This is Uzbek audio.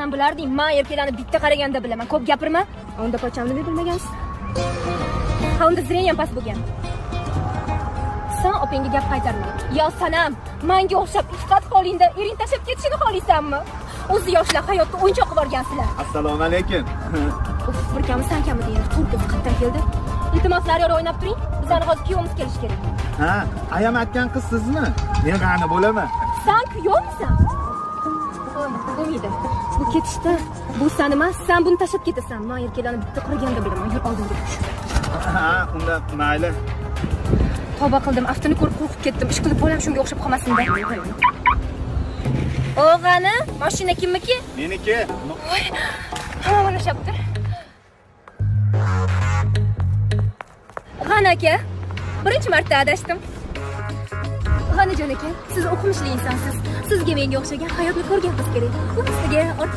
ham bilarding. Men erkaklarni bitta qaraganda bilaman. Ko'p gapirma. Unda po'chamni bilmagansiz. Ha, unda zreniy ham past bo'lgan. Sen opangga gap qaytarma. Yo sanam, menga o'xshab ifqat holingda ering tashab ketishini xohlaysanmi? O'zi yoshlar hayotda o'yinchoq qilib borgansizlar. Assalomu alaykum. Bir kami san kami deydi. Turk qatdan keldi. Iltimoslar yo'l o'ynab turing. Bizlarni hozir kuyovimiz kelish kerak. Ha, ayam aytgan qiz sizmi? Men qani bo'laman. Sen kuyovmisan? Bo'lmaydi. Bu ketishda bu sen emas, sen buni tashab ketasan. Men erkaklarni bitta qurganda bilaman. Yur oldinga tush. Ha, unda mayli. Tavba qildim, aftini ko'rib qo'rqib ketdim. Ish qilib bolam shunga o'xshab qolmasin-da. O'g'ani, mashina kimniki? Meniki. Voy, hamma o'rashabdir. G'ani aka, birinchi marta adashdim. G'anijon aka, siz o'qimishli insonsiz. Sizga menga o'xshagan hayotni ko'rgan qiz kerak. Bu sizga ortiq